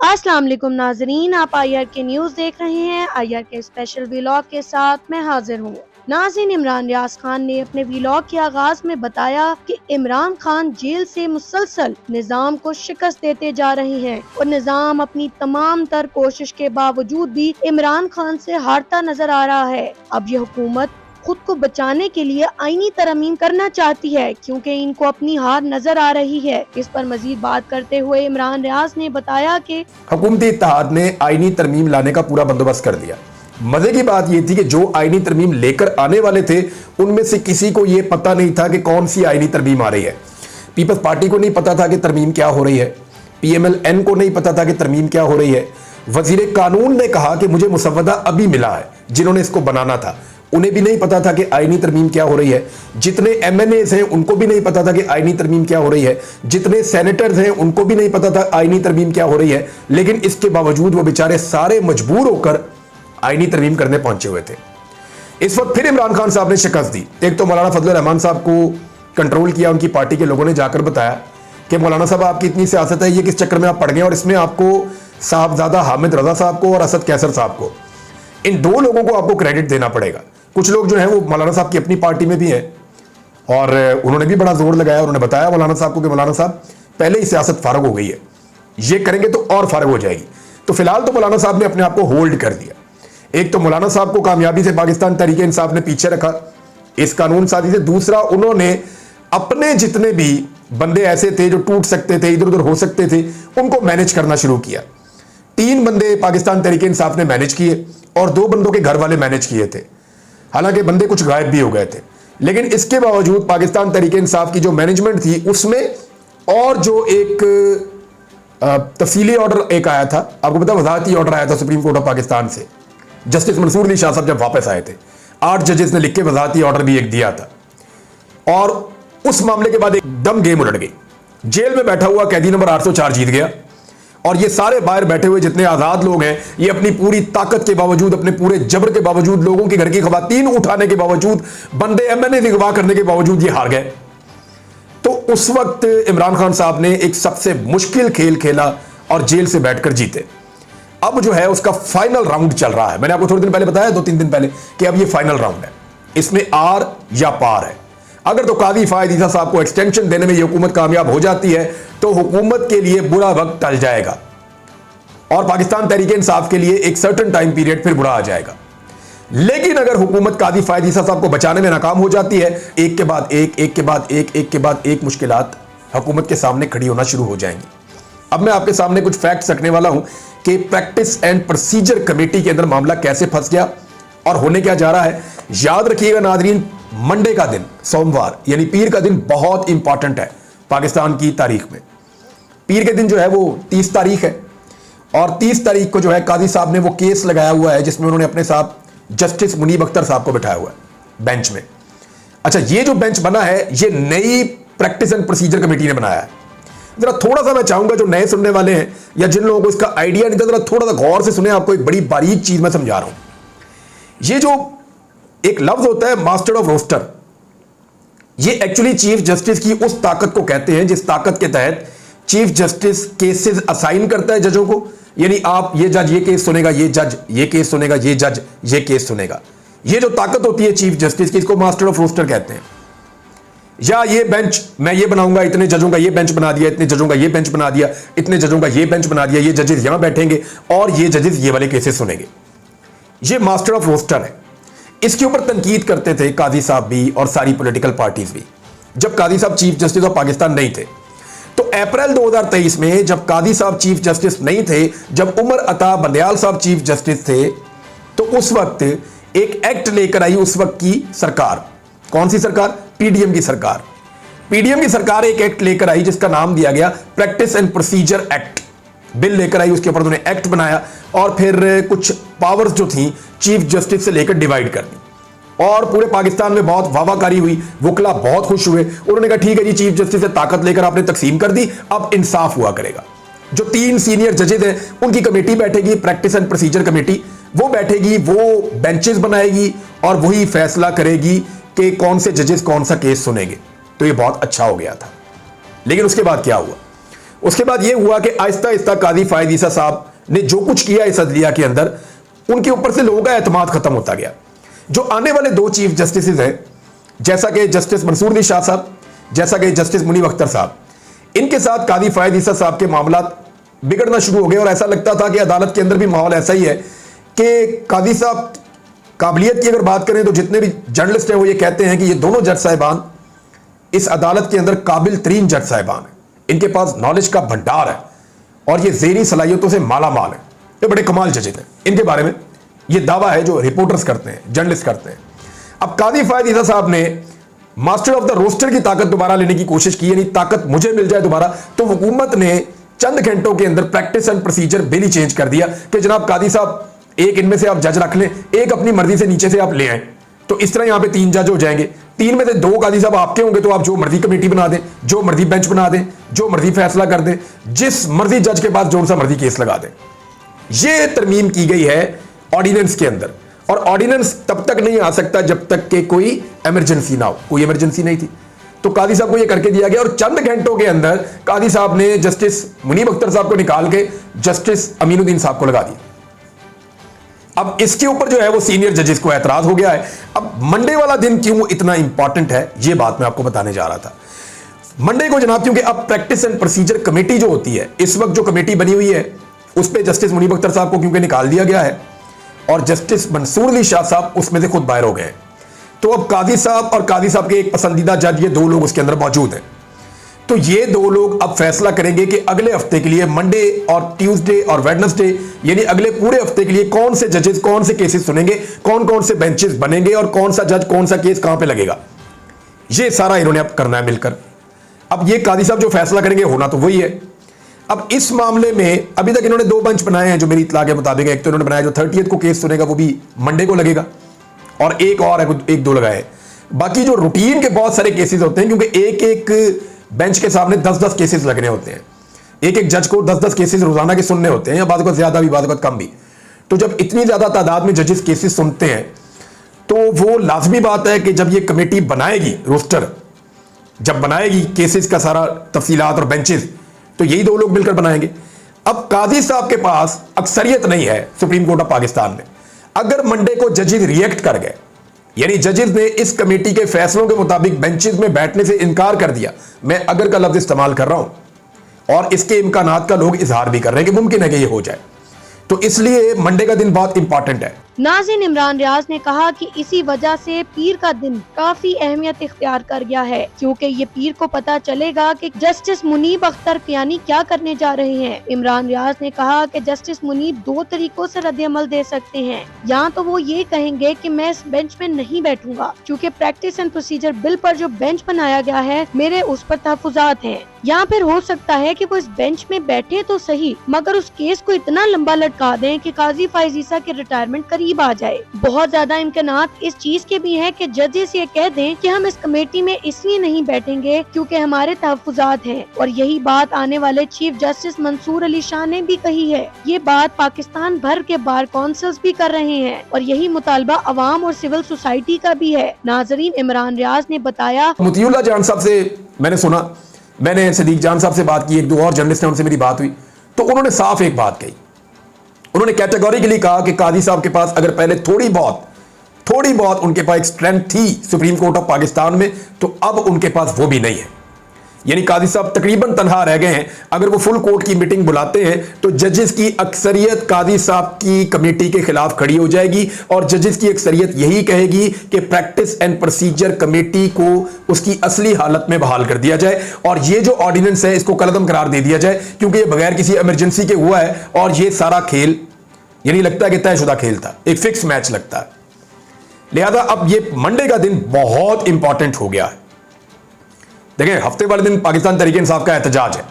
अस्सलाम वालेकुम नाजरीन, आप IR के न्यूज़ देख रहे हैं। IR के स्पेशल व्लॉग के साथ मैं हाजिर हूँ। नाज़रीन, इमरान रियाज खान ने अपने व्लॉग के आगाज में बताया कि इमरान खान जेल से मुसलसल निजाम को शिकस्त देते जा रहे हैं और निजाम अपनी तमाम तर कोशिश के बावजूद भी इमरान खान से हारता नजर आ रहा है। अब ये हुकूमत खुद को बचाने के लिए आईनी तरमीम करना चाहती है क्योंकि इनको अपनी हार नजर आ रही है। इस पर मजीद बात करते हुए इमरान रियाज ने बताया कि हुकूमती इत्तेहाद ने आईनी तरमीम लाने का पूरा बंदोबस्त कर दिया। मजे की बात यह थी कि जो आईनी तरमीम लेकर आने वाले थे उनमें से किसी को यह पता नहीं था कि कौन सी आईनी तरमीम आ रही है। पीपल्स पार्टी को नहीं पता था कि तरमीम क्या हो रही है, PMLN को नहीं पता था कि तरमीम क्या हो रही है। वजीर कानून ने कहा कि मुझे मुसव्वदा अभी मिला है, जिन्होंने इसको बनाना था उन्हें भी नहीं पता था कि आईनी तरमीम क्या हो रही है। जितने MNAs हैं उनको भी नहीं पता था कि आईनी तरमीम क्या हो रही है। जितने सेनेटर्स हैं उनको भी नहीं पता था आईनी तरमीम क्या हो रही है। लेकिन इसके बावजूद वो बेचारे सारे मजबूर होकर आईनी तरमीम करने पहुंचे हुए थे। इस वक्त फिर इमरान खान साहब ने शिकस्त दी। एक तो मौलाना फजल रहमान साहब को कंट्रोल किया, उनकी पार्टी के लोगों ने जाकर बताया कि मौलाना साहब आपकी इतनी सियासत है, ये किस चक्कर में आप पड़ गए, और इसमें आपको साहबजादा हामिद रजा साहब को और असद कैसर साहब को, इन दो लोगों को आपको क्रेडिट देना पड़ेगा। कुछ लोग जो हैं वो मौलाना साहब की अपनी पार्टी में भी हैं और उन्होंने भी बड़ा जोर लगाया। उन्होंने बताया मौलाना साहब को कि मौलाना साहब पहले ही सियासत फारग हो गई है, ये करेंगे तो और फारग हो जाएगी। तो फिलहाल तो मौलाना साहब ने अपने आप को होल्ड कर दिया। एक तो मौलाना साहब को कामयाबी से पाकिस्तान तहरीक इंसाफ ने पीछे रखा इस कानून साजी से। दूसरा, उन्होंने अपने जितने भी बंदे ऐसे थे जो टूट सकते थे, इधर उधर हो सकते थे, उनको मैनेज करना शुरू किया। 3 बंदे पाकिस्तान तहरीक इंसाफ ने मैनेज किए और 2 बंदों के घर वाले मैनेज किए थे। हालांकि बंदे कुछ गायब भी हो गए थे, लेकिन इसके बावजूद पाकिस्तान तहरीक इंसाफ की जो मैनेजमेंट थी उसमें, और जो एक तफसीली ऑर्डर एक आया था, आपको पता वजाहती ऑर्डर आया था सुप्रीम कोर्ट ऑफ पाकिस्तान से, जस्टिस मंसूर अली शाह साहब जब वापस आए थे, 8 जजेस ने लिख के वजाहती ऑर्डर भी एक दिया था। और उस मामले के बाद एकदम गेम उलट गई। जेल में बैठा हुआ कैदी नंबर 804 जीत गया और ये सारे बाहर बैठे हुए जितने आजाद लोग हैं, ये अपनी पूरी ताकत के बावजूद, अपने पूरे जबर के बावजूद, लोगों के घर की खवातीन उठाने के बावजूद, बंदे MNA अगवा करने के बावजूद ये हार गए। तो उस वक्त इमरान खान साहब ने एक सबसे मुश्किल खेल खेला और जेल से बैठकर जीते। अब जो है उसका फाइनल राउंड चल रहा है। मैंने आपको थोड़े दिन पहले बताया, 2-3 दिन पहले, कि अब ये फाइनल राउंड है, इसमें आर या पार है। अगर तो काजी फायद ईसा साहब को एक्सटेंशन देने में ये हुकूमत कामयाब हो जाती है तो हुकूमत के लिए बुरा वक्त टल जाएगा और पाकिस्तान तहरीक इंसाफ के लिए एक सर्टेन टाइम पीरियड फिर बुरा आ जाएगा। लेकिन अगर हुकूमत काजी फायद ईसा साहब को बचाने में नाकाम हो जाती है, एक के बाद एक, एक के बाद एक, एक के बाद एक मुश्किलात हुकूमत के सामने खड़ी होना शुरू हो जाएंगी। अब मैं आपके सामने कुछ फैक्ट्स रखने वाला हूं कि प्रैक्टिस एंड प्रोसीजर कमेटी के अंदर मामला कैसे फंस गया और होने क्या जा रहा है। याद रखिएगा नाजरीन, मंडे का दिन, सोमवार यानी पीर का दिन बहुत इंपॉर्टेंट है पाकिस्तान की तारीख में। पीर के दिन जो है वो 30 तारीख है और 30 तारीख को जो है काजी साहब ने वो केस लगाया हुआ है जिसमें उन्होंने अपने साथ जस्टिस मुनीब अख्तर साहब को बिठाया हुआ है बेंच में। अच्छा, ये जो बेंच बना है ये नई प्रैक्टिस एंड प्रोसीजर कमेटी ने बनाया है। जरा थोड़ा सा मैं चाहूंगा जो नए सुनने वाले हैं या जिन लोगों को इसका आइडिया नहीं था, जरा थोड़ा सा गौर से सुने। आपको एक बड़ी बारीक चीज मैं समझा रहा हूं। ये जो एक लफ्ज होता है मास्टर ऑफ रोस्टर, ये एक्चुअली चीफ जस्टिस की उस ताकत को कहते हैं जिस ताकत के तहत चीफ जस्टिस केसेस असाइन करता है जजों को। यानी आप, ये जज ये केस सुनेगा, ये जज ये केस सुनेगा, ये जज ये केस सुनेगा। ये जो ताकत होती है चीफ जस्टिस की, इसको मास्टर ऑफ रोस्टर कहते हैं। या ये बेंच मैं ये बनाऊंगा, इतने जजों का ये बेंच बना दिया, इतने जजों का ये बेंच बना दिया, इतने जजों का ये बेंच बना दिया, ये जजेस यहां बैठेंगे और ये जजेस ये वाले केसेस सुनेंगे। ये मास्टर ऑफ रोस्टर है। इसके ऊपर तनकीद करते थे काजी साहब भी और सारी पॉलिटिकल पार्टीज भी, जब काजी साहब चीफ जस्टिस ऑफ पाकिस्तान नहीं थे। तो अप्रैल 2023 में जब काजी साहब चीफ जस्टिस नहीं थे, जब उमर अता बंदयाल साहब चीफ जस्टिस थे, तो उस वक्त एक एक्ट लेकर आई उस वक्त की सरकार। कौन सी सरकार? PDM की सरकार। PDM की सरकार एक एक्ट लेकर आई जिसका नाम दिया गया practice and procedure act. Bill लेकर आई, उसके ऊपर उन्होंने एक्ट बनाया और फिर कुछ पावर्स जो थी चीफ जस्टिस से लेकर डिवाइड कर दी और पूरे पाकिस्तान में बहुत वाहवाकारी हुई। वकला बहुत खुश हुए। उन्होंने कहा ठीक है जी, चीफ जस्टिस से ताकत लेकर आपने तकसीम कर दी, अब इंसाफ हुआ करेगा। जो 3 सीनियर जजेस हैं उनकी कमेटी बैठेगी, प्रैक्टिस एंड प्रोसीजर कमेटी, वो बैठेगी, वो बेंचेस बनाएगी और वही फैसला करेगी कि कौन से जजेस कौन सा केस सुनेंगे। तो ये बहुत अच्छा हो गया था। लेकिन उसके बाद क्या हुआ? उसके बाद यह हुआ कि आहिस्ता आहिस्ता काजी फायद ईसा साहब ने जो कुछ किया इस अदलिया के अंदर, उनके ऊपर से लोगों का एतमाद खत्म होता गया। जो आने वाले 2 चीफ जस्टिस हैं, जैसा कि जस्टिस मंसूर अली शाह साहब, जैसा कि जस्टिस मुनीब अख्तर साहब, इनके साथ काजी फायद ईसा साहब के मामला बिगड़ना शुरू हो गए और ऐसा लगता था कि अदालत के अंदर भी माहौल ऐसा ही है कि काजी साहब काबिलियत की अगर बात करें तो जितने भी जर्नलिस्ट हैं वो ये कहते हैं कि ये दोनों जज साहिबान इस अदालत के अंदर काबिल तरीन जज साहिबान हैं, इनके पास नॉलेज का भंडार है और ये ज़हनी सलाहियतों से माला माल है, ये बड़े कमाल जजेस हैं। इनके बारे में ये दावा है जो रिपोर्टर्स करते हैं, जर्नलिस्ट करते हैं। अब काजी फायद ईसा साहब ने मास्टर ऑफ द रोस्टर की ताकत दोबारा लेने की कोशिश की, यानी ताकत मुझे मिल जाए दोबारा, तो हुकूमत ने चंद घंटों के अंदर practice and procedure bill he change कर दिया कि जनाब काजी साहब एक इनमें से आप जज रख लें, एक अपनी मर्जी से नीचे से आप ले आए, तो इस तरह यहां पे 3 जज हो जाएंगे। 3 में से 2 काजी साहब आपके होंगे, तो आप जो मर्जी कमेटी बना दें, जो मर्जी बेंच बना दें, जो मर्जी फैसला कर दें, जिस मर्जी जज के पास जो सा मर्जी केस लगा दें। यह तरमीम की गई है ऑर्डिनेंस के अंदर, और ऑर्डिनेंस तब तक नहीं आ सकता जब तक कि कोई इमरजेंसी ना हो। कोई इमरजेंसी नहीं थी, तो काजी साहब को यह करके दिया गया और चंद घंटों के अंदर काजी साहब ने जस्टिस मुनीब अख्तर साहब को निकाल के जस्टिस अमीनुद्दीन साहब को लगा दिया। अब इसके ऊपर जो है वो सीनियर जजेस को एतराज हो गया है। अब मंडे वाला दिन क्यों इतना इंपॉर्टेंट है, ये बात मैं आपको बताने जा रहा था। मंडे को जनाब, क्योंकि अब प्रैक्टिस एंड प्रोसीजर कमेटी जो होती है, इस वक्त जो कमेटी बनी हुई है उस पर जस्टिस मुनीब अख्तर साहब को क्योंकि निकाल दिया गया है और जस्टिस मंसूर अली शाह साहब उसमें से खुद बाहर हो गए, तो अब काजी साहब और काजी साहब के एक पसंदीदा जज, ये 2 लोग उसके अंदर मौजूद हैं। तो ये 2 लोग अब फैसला करेंगे कि अगले हफ्ते के लिए, मंडे और ट्यूसडे और वेडनेसडे, यानी अगले पूरे हफ्ते के लिए कौन से जजेस कौन से केसेस सुनेंगे, कौन कौन से बेंचेस बनेंगे और कौन सा जज कौन सा केस कहां पे लगेगा। ये सारा इन्होंने अब करना है मिलकर। अब ये काजी साहब जो फैसला करेंगे होना तो वही है। अब इस मामले में अभी तक इन्होंने 2 बेंच बनाए हैं जो मेरी इत्तला के मुताबिक। एक तो इन्होंने बनाया जो 30th को केस सुनेगा वो भी मंडे को लगेगा, और एक और है, 1-2 लगाए। बाकी जो रूटीन के बहुत सारे केसेस होते हैं, क्योंकि एक एक बेंच के सामने 10-10 केसेस लगने होते हैं, एक एक जज को 10-10 केसेस रोजाना के सुनने होते हैं, या बाद को ज्यादा भी बाद को कम भी। तो जब इतनी ज्यादा तादाद में जजेस केसेस सुनते हैं तो वो लाजमी बात है कि जब ये कमेटी बनाएगी, रोस्टर जब बनाएगी केसेस का सारा तफसीलात और बेंचेस, तो यही 2 लोग मिलकर बनाएंगे। अब काजी साहब के पास अक्सरियत नहीं है सुप्रीम कोर्ट ऑफ पाकिस्तान में। अगर मंडे को जजेस रिएक्ट कर गए, यानी जजेस ने इस कमेटी के फैसलों के मुताबिक बेंचेस में बैठने से इनकार कर दिया, मैं अगर का लफ्ज इस्तेमाल कर रहा हूं, और इसके इम्कानात का लोग इजहार भी कर रहे हैं कि मुमकिन है कि यह हो जाए, तो इसलिए मंडे का दिन बहुत इंपॉर्टेंट है। नाज़रीन, इमरान रियाज ने कहा कि इसी वजह से पीर का दिन काफी अहमियत इख्तियार कर गया है, क्योंकि ये पीर को पता चलेगा कि जस्टिस मुनीब अख्तर कियानी क्या करने जा रहे हैं। इमरान रियाज ने कहा कि जस्टिस मुनीब 2 तरीकों से रद्द-ए-अमल दे सकते हैं। या तो वो ये कहेंगे कि मैं इस बेंच में नहीं बैठूंगा क्योंकि प्रैक्टिस एंड प्रोसीजर बिल पर जो बेंच बनाया गया है मेरे उस पर तहफुजात हैं, या फिर हो सकता है कि वो इस बेंच में बैठे तो सही मगर उस केस को इतना लंबा लटका दें कि काजी फायद ईसा के रिटायरमेंट करीब आ जाए। बहुत ज्यादा इम्कानात इस चीज के भी हैं कि जजेस ये कह दें कि हम इस कमेटी में इसलिए नहीं बैठेंगे क्योंकि हमारे तहफुजात हैं, और यही बात आने वाले चीफ जस्टिस मंसूर अली शाह ने भी कही है। ये बात पाकिस्तान भर के बार काउंसिल्स भी कर रहे हैं और यही मुतालबा अवाम और सिविल सोसाइटी का भी है। नाजरीन, इमरान रियाज ने बताया, मुतीउल्लाह जान साहब से मैंने सुना, मैंने सदीक जान साहब से बात की, 1-2 और जर्नलिस्ट हैं उनसे मेरी बात हुई, तो उन्होंने साफ एक बात कही। उन्होंने कैटेगोरिकली कहा कि काजी साहब के पास अगर पहले थोड़ी बहुत उनके पास एक स्ट्रेंथ थी सुप्रीम कोर्ट ऑफ पाकिस्तान में, तो अब उनके पास वो भी नहीं है। यानी काजी साहब तकरीबन तनहा रह गए हैं। अगर वो फुल कोर्ट की मीटिंग बुलाते हैं तो जजेस की अक्सरियत काजी साहब की कमेटी के खिलाफ खड़ी हो जाएगी और जजेस की अक्सरियत यही कहेगी कि प्रैक्टिस एंड प्रोसीजर कमेटी को उसकी असली हालत में बहाल कर दिया जाए और ये जो ऑर्डिनेंस है इसको कलअदम करार दे दिया जाए, क्योंकि ये बगैर किसी इमरजेंसी के हुआ है और ये सारा खेल यानी लगता है कि तयशुदा खेल था, एक फिक्स मैच लगता है। लिहाजा अब ये मंडे का दिन बहुत इंपॉर्टेंट हो गया है। देखें, हफ्ते वाले दिन पाकिस्तान तहरीक इंसाफ का एहतजाज है,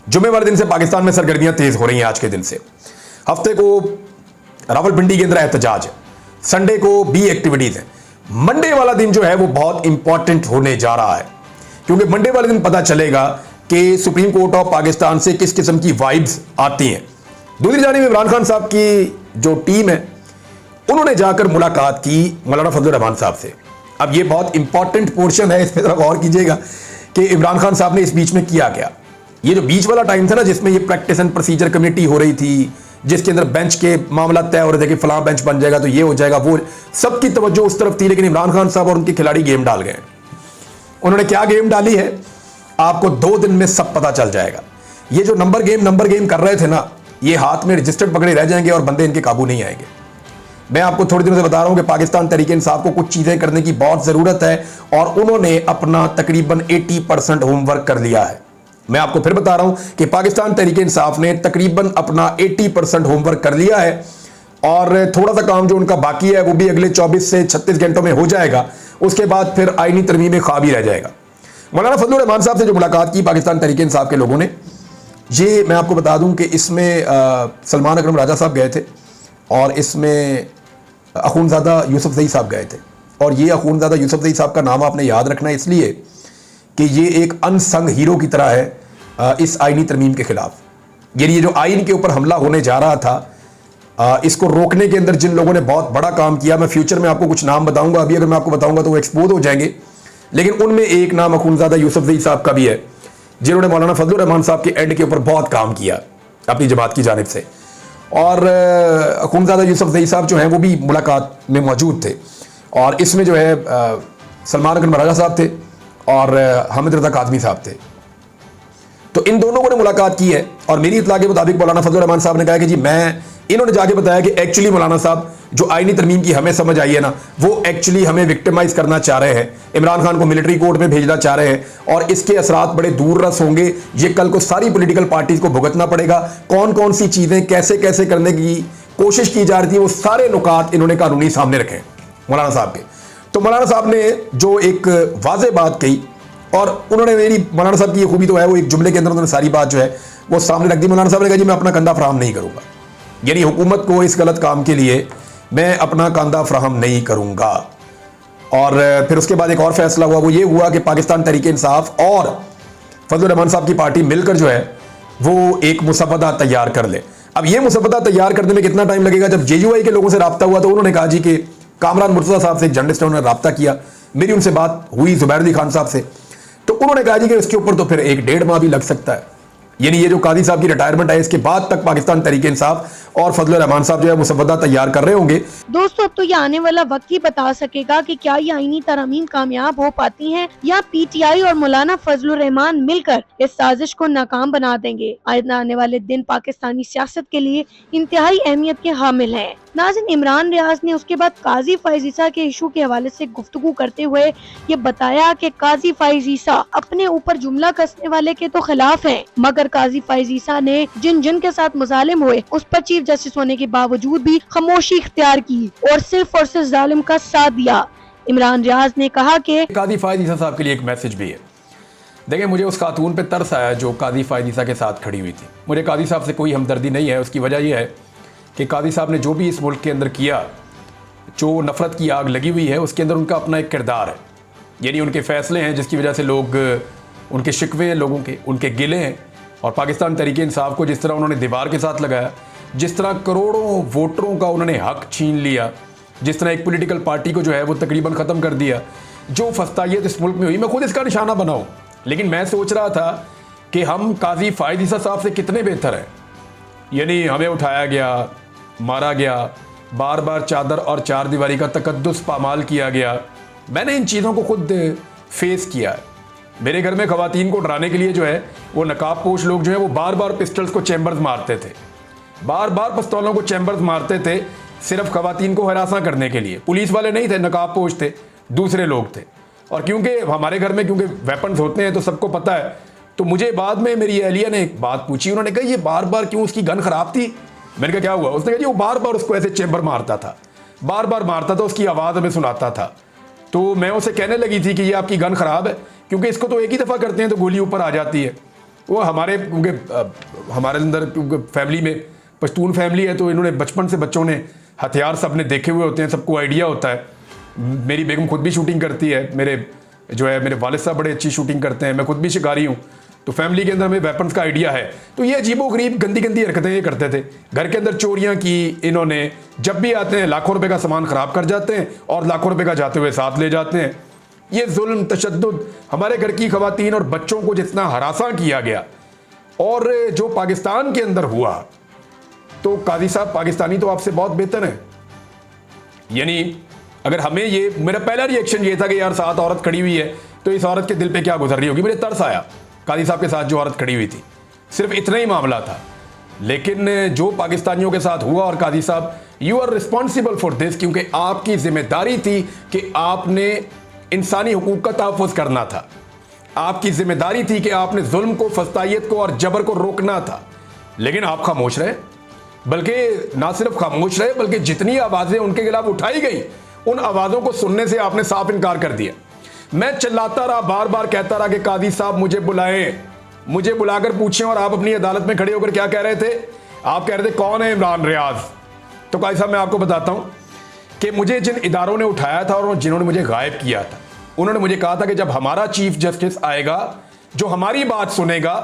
जुमे वाले दिन से पाकिस्तान में सरगर्मियां तेज हो रही हैं। आज के दिन से हफ्ते को रावलपिंडी के अंदर एहतजाज है, संडे को भी एक्टिविटीज है। मंडे वाला दिन जो है वो बहुत इंपॉर्टेंट होने जा रहा है, क्योंकि मंडे वाले दिन पता चलेगा कि सुप्रीम कोर्ट ऑफ पाकिस्तान से किस किस्म की वाइब्स आती हैं। दूसरी जानिब इमरान खान साहब की जो टीम है उन्होंने जाकर मुलाकात की मौलाना फजलुर रहमान साहब से। अब ये बहुत इंपॉर्टेंट पोर्शन है, इस पर जरा गौर कीजिएगा कि इमरान खान साहब ने इस बीच में किया क्या। ये जो बीच वाला टाइम था ना, जिसमें ये प्रैक्टिस एंड प्रोसीजर कमेटी हो रही थी, जिसके अंदर बेंच के मामला तय हो रहे थे कि फलां बेंच बन जाएगा तो ये हो जाएगा, वो सबकी तवज्जो उस तरफ थी। लेकिन इमरान खान साहब और उनके खिलाड़ी गेम डाल गए। उन्होंने क्या गेम डाली है, आपको 2 दिन में सब पता चल जाएगा। ये जो नंबर गेम कर रहे थे ना, ये हाथ में रजिस्टर्ड पकड़े रह जाएंगे और बंदे इनके काबू नहीं आएंगे। मैं आपको थोड़ी दिनों से बता रहा हूं कि पाकिस्तान तहरीक-ए-इंसाफ को कुछ चीजें करने की बहुत जरूरत है और उन्होंने अपना तकरीबन 80% होमवर्क कर लिया है। मैं आपको फिर बता रहा हूं कि पाकिस्तान तहरीक-ए-इंसाफ ने तकरीबन अपना 80% होमवर्क कर लिया है और थोड़ा सा काम जो उनका बाकी है वो भी अगले 24 से 36 घंटों में हो जाएगा। उसके बाद फिर आईनी तरमीम ख्वाब ही रह जाएगा। मौलाना फजलुर रहमान साहब से जो मुलाकात की पाकिस्तान तहरीक-ए-इंसाफ के लोगों ने, ये मैं आपको बता दूं कि इसमें सलमान अकरम राजा साहब गए थे और इसमें अखूनज़ादा यूसुफ ज़ई साहब गए थे। और ये अखूनज़ादा यूसुफ ज़ई साहब का नाम आपने याद रखना है इसलिए कि ये एक अनसंग हीरो की तरह है इस आईनी तरमीम के खिलाफ। यानी ये जो आइन के ऊपर हमला होने जा रहा था, इसको रोकने के अंदर जिन लोगों ने बहुत बड़ा काम किया, मैं फ्यूचर में आपको कुछ नाम बताऊंगा, अभी अगर मैं आपको बताऊंगा तो वो एक्सपोज हो जाएंगे। लेकिन उनमें एक नाम अखूनज़ादा यूसुफ ज़ई साहब का भी है, जिन्होंने मौलाना फजलुर रहमान साहब के एंड के ऊपर बहुत काम किया अपनी जमात की जानिब से। और अखूनज़ादा यूसुफ ज़ई साहब जो हैं वो भी मुलाकात में मौजूद थे। और इसमें जो है सलमान अकरम राजा साहब थे और हामिद रज़ा काज़मी साहब थे। तो इन दोनों ने मुलाकात की है और मेरी इत्तला के मुताबिक मौलाना फजलुर रहमान साहब ने कहा कि जी इन्होंने जाके बताया कि एक्चुअली मौलाना साहब जो आईनी तरमीम की हमें समझ आई है ना, वो एक्चुअली हमें विक्टिमाइज करना चाह रहे हैं, इमरान खान को मिलिट्री कोर्ट में भेजना चाह रहे हैं और इसके असरात बड़े दूर रस होंगे। ये कल को सारी पॉलिटिकल पार्टीज को भुगतना पड़ेगा। कौन कौन सी चीजें कैसे कैसे करने की कोशिश की जा रही थी, वो सारे नुकात इन्होंने कानूनी सामने रखे मौलाना साहब के। तो मौलाना साहब ने जो एक वाज़े बात कही और उन्होंने, मेरी मौलाना साहब की ये खूबी तो है, वो एक जुमले के अंदर उन्होंने सारी बात जो है वो सामने रख दी। मौलाना साहब ने कहा जी मैं अपना कंधा फराहम नहीं करूंगा, यानी हुकूमत को इस गलत काम के लिए मैं अपना कंधा फराहम नहीं करूंगा। और फिर उसके बाद एक और फैसला हुआ, वो ये हुआ कि पाकिस्तान तहरीक-ए-इंसाफ और फजलुर रहमान साहब की पार्टी मिलकर जो है वो एक मुसव्वदा तैयार कर ले। अब ये मुसव्वदा तैयार करने में कितना टाइम लगेगा? जब जेयूआई के लोगों से रब्ता हुआ तो उन्होंने कहा जी कि कामरान मुर्तज़ा साहब से, एक जर्नलिस्ट, उन्होंने रब्ता किया, मेरी उनसे बात हुई जुबैर अली खान साहब से, तो उन्होंने कहा जी कि इसके ऊपर तो फिर 1-1.5 माह भी लग सकता है। यानी ये जो कादी साहब की रिटायरमेंट है इसके बाद तक पाकिस्तान तहरीक-ए-इंसाफ और फजलुर रहमान साहब जो है मुसव्वदा तैयार कर रहे होंगे। दोस्तों, अब तो ये आने वाला वक्त ही बता सकेगा कि क्या ये आईनी तरमीम कामयाब हो पाती हैं या पीटीआई और मौलाना फजलुर रहमान मिलकर इस साजिश को नाकाम बना देंगे। आने वाले दिन पाकिस्तानी सियासत के लिए इंतहाई अहमियत के हामिल हैं। नाज़रीन, इमरान रियाज ने उसके बाद काजी फ़ाइज़ ईसा के इशू के हवाले से गुफ्तगू करते हुए ये बताया कि काजी फ़ाइज़ ईसा अपने ऊपर जुमला कसने वाले के तो खिलाफ हैं, मगर काजी फ़ाइज़ ईसा ने जिन के साथ मुजालिम हुए उस पर चीफ जस्टिस होने के बावजूद भी खामोशी इख्तियार की और सिर्फ जालिम का साथ दिया। इमरान रियाज ने कहा कि काजी फ़ाइज़ ईसा साहब के लिए एक मैसेज भी है। देखिए, मुझे उस खातून पे तरस आया जो काजी फ़ाइज़ ईसा के साथ खड़ी हुई थी। मुझे काजी साहब से कोई हमदर्दी नहीं है। उसकी वजह यह है कि कादी साहब ने जो भी इस मुल्क के अंदर किया, जो नफरत की आग लगी हुई है, उसके अंदर उनका अपना एक किरदार है। यानी उनके फैसले हैं जिसकी वजह से लोग, उनके शिकवे हैं लोगों के, उनके गिले हैं। और पाकिस्तान तहरीक-ए-इंसाफ को जिस तरह उन्होंने दीवार के साथ लगाया, जिस तरह करोड़ों वोटरों का उन्होंने हक छीन लिया, जिस तरह एक पॉलिटिकल पार्टी को जो है वो तकरीबन ख़त्म कर दिया, जो फस्तायत इस मुल्क में हुई, मैं खुद इसका निशाना बनाऊँ। लेकिन मैं सोच रहा था कि हम काजी फ़ाइज़ ईसा साहब से कितने बेहतर हैं। यानी हमें उठाया गया, मारा गया, बार बार चादर और चार दीवारी का तकद्दुस पामाल किया गया। मैंने इन चीज़ों को खुद फेस किया है। मेरे घर में ख़वातीन को डराने के लिए जो है वो नकाब पोश लोग जो है वो बार बार पिस्टल्स को चैम्बर्स मारते थे, बार बार पिस्तौलों को चैम्बर्स मारते थे, सिर्फ ख़वातीन को हरासा करने के लिए। पुलिस वाले नहीं थे, नकाब पोश थे, दूसरे लोग थे। और क्योंकि हमारे घर में क्योंकि वेपन्स होते हैं तो सबको पता है, तो मुझे बाद में मेरी अहलिया ने एक बात पूछी। उन्होंने कहा ये बार बार क्यों, उसकी गन ख़राब थी? मैंने कहा क्या हुआ? उसने कहा जी वो बार बार उसको ऐसे चैम्बर मारता था, बार बार मारता था, उसकी आवाज़ हमें सुनाता था। तो मैं उसे कहने लगी थी कि ये आपकी गन ख़राब है, क्योंकि इसको तो एक ही दफ़ा करते हैं तो गोली ऊपर आ जाती है। वो हमारे क्योंकि हमारे अंदर क्योंकि फैमिली में पश्तून फैमिली है, तो इन्होंने बचपन से बच्चों ने हथियार सब ने देखे हुए होते हैं, सबको आइडिया होता है। मेरी बेगम खुद भी शूटिंग करती है, मेरे वालिद साहब बड़े अच्छी शूटिंग करते हैं, मैं खुद भी शिकारी हूँ, तो फैमिली के अंदर हमें वेपन्स का आइडिया है। तो ये अजीबोगरीब गंदी गंदी हरकतें ये करते थे। घर के अंदर चोरियां की इन्होंने, जब भी आते हैं लाखों रुपए का सामान खराब कर जाते हैं और लाखों रुपए का जाते हुए साथ ले जाते हैं। ये जुल्म, तशद्दुद, हमारे घर की खवातीन और बच्चों को जितना हरासा किया गया, और जो पाकिस्तान के अंदर हुआ, तो काजी साहब पाकिस्तानी तो आपसे बहुत बेहतर है। यानी अगर हमें ये, मेरा पहला रिएक्शन ये था कि यार साथ औरत खड़ी हुई है तो इस औरत के दिल पे क्या गुजर रही होगी, मुझे तरस आया काजी साहब के साथ जो औरत खड़ी हुई थी, सिर्फ इतना ही मामला था। लेकिन जो पाकिस्तानियों के साथ हुआ, और काजी साहब you are responsible for this, क्योंकि आपकी जिम्मेदारी थी कि आपने इंसानी हुकूक का तहफ़्फ़ुज़ करना था, आपकी जिम्मेदारी थी कि आपने जुल्म को, फस्तायत को और जबर को रोकना था। लेकिन आप खामोश रहे, बल्कि ना सिर्फ खामोश रहे बल्कि जितनी आवाज़ें उनके खिलाफ उठाई गई उन आवाज़ों को सुनने से आपने साफ इनकार कर दिया। मैं चिल्लाता रहा, बार बार कहता रहा कि काजी साहब मुझे बुलाएं, मुझे बुलाकर पूछें। और आप अपनी अदालत में खड़े होकर क्या कह रहे थे? आप कह रहे थे कौन है इमरान रियाज। तो काजी साहब मैं आपको बताता हूं कि मुझे जिन इदारों ने उठाया था और जिन्होंने मुझे गायब किया था, उन्होंने मुझे कहा था कि जब हमारा चीफ जस्टिस आएगा जो हमारी बात सुनेगा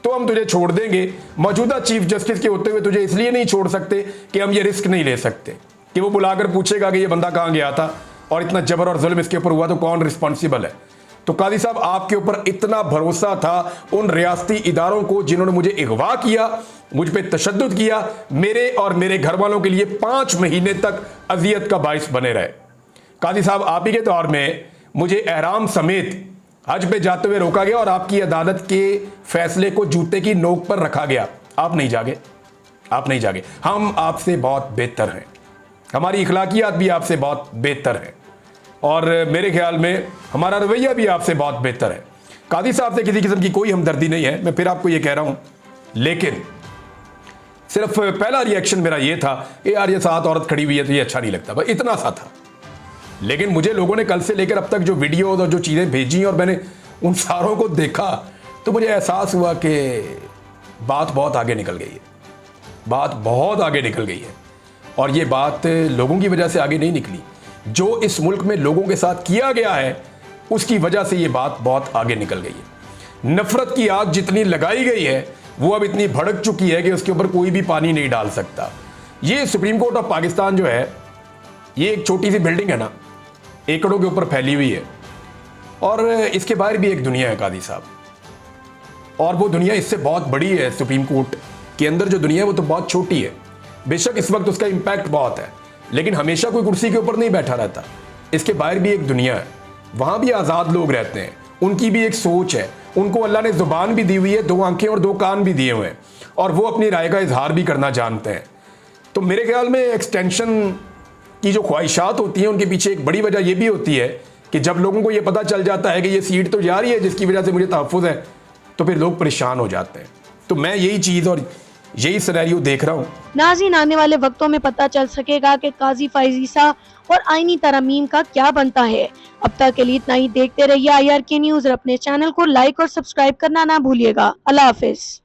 तो हम तुझे छोड़ देंगे। मौजूदा चीफ जस्टिस के होते हुए तुझे इसलिए नहीं छोड़ सकते कि हम ये रिस्क नहीं ले सकते कि वो बुलाकर पूछेगा कि ये बंदा कहां गया था और इतना जबर और जुल्म इसके ऊपर हुआ तो कौन रिस्पॉन्सिबल है। तो काजी साहब आपके ऊपर इतना भरोसा था उन रियासती इदारों को जिन्होंने मुझे अगवा किया, मुझ पे तशद्दुद किया, मेरे और मेरे घर वालों के लिए 5 महीने तक अजियत का बाइस बने रहे। काजी साहब आप ही के दौर में मुझे एहराम समेत हज पे जाते हुए रोका गया और आपकी अदालत के फैसले को जूते की नोक पर रखा गया। आप नहीं जागे, आप नहीं जागे। हम आपसे बहुत बेहतर हैं, हमारी इखलाकियात भी आपसे बहुत बेहतर है और मेरे ख्याल में हमारा रवैया भी आपसे बहुत बेहतर है। कादी साहब से किसी किस्म की कोई हमदर्दी नहीं है, मैं फिर आपको ये कह रहा हूं। लेकिन सिर्फ पहला रिएक्शन मेरा ये था कि यार ये साथ औरत खड़ी हुई है तो ये अच्छा नहीं लगता, बस इतना सा था। लेकिन मुझे लोगों ने कल से लेकर अब तक जो वीडियो और जो चीज़ें भेजी और मैंने उन सारों को देखा तो मुझे एहसास हुआ कि बात बहुत आगे निकल गई है, बात बहुत आगे निकल गई है। और ये बात लोगों की वजह से आगे नहीं निकली, जो इस मुल्क में लोगों के साथ किया गया है उसकी वजह से ये बात बहुत आगे निकल गई है। नफरत की आग जितनी लगाई गई है वो अब इतनी भड़क चुकी है कि उसके ऊपर कोई भी पानी नहीं डाल सकता। ये सुप्रीम कोर्ट ऑफ पाकिस्तान जो है, ये एक छोटी सी बिल्डिंग है ना, एकड़ों के ऊपर फैली हुई है और इसके बाहर भी एक दुनिया है कादी साहब, और वो दुनिया इससे बहुत बड़ी है। सुप्रीम कोर्ट के अंदर जो दुनिया है वो तो बहुत छोटी है। बेशक इस वक्त उसका इंपैक्ट बहुत है, लेकिन हमेशा कोई कुर्सी के ऊपर नहीं बैठा रहता। इसके बाहर भी एक दुनिया है, वहां भी आज़ाद लोग रहते हैं, उनकी भी एक सोच है, उनको अल्लाह ने ज़ुबान भी दी हुई है, 2 आंखें और 2 कान भी दिए हुए हैं, और वो अपनी राय का इजहार भी करना जानते हैं। तो मेरे ख्याल में एक्सटेंशन की जो ख्वाहिशात होती हैं उनके पीछे एक बड़ी वजह यह भी होती है कि जब लोगों को यह पता चल जाता है कि ये सीट तो जा रही है जिसकी वजह से मुझे तहफ़्फ़ुज़ है, तो फिर लोग परेशान हो जाते हैं। तो मैं यही चीज़ और यही सिनेरियो देख रहा हूँ। नाज़रीन, आने वाले वक्तों में पता चल सकेगा कि काजी फैज़ ईसा और आईनी तरमीम का क्या बनता है। अब तक के लिए इतना ही। देखते रहिए IRK न्यूज़ और अपने चैनल को लाइक और सब्सक्राइब करना ना भूलिएगा। अल्लाह हाफिज।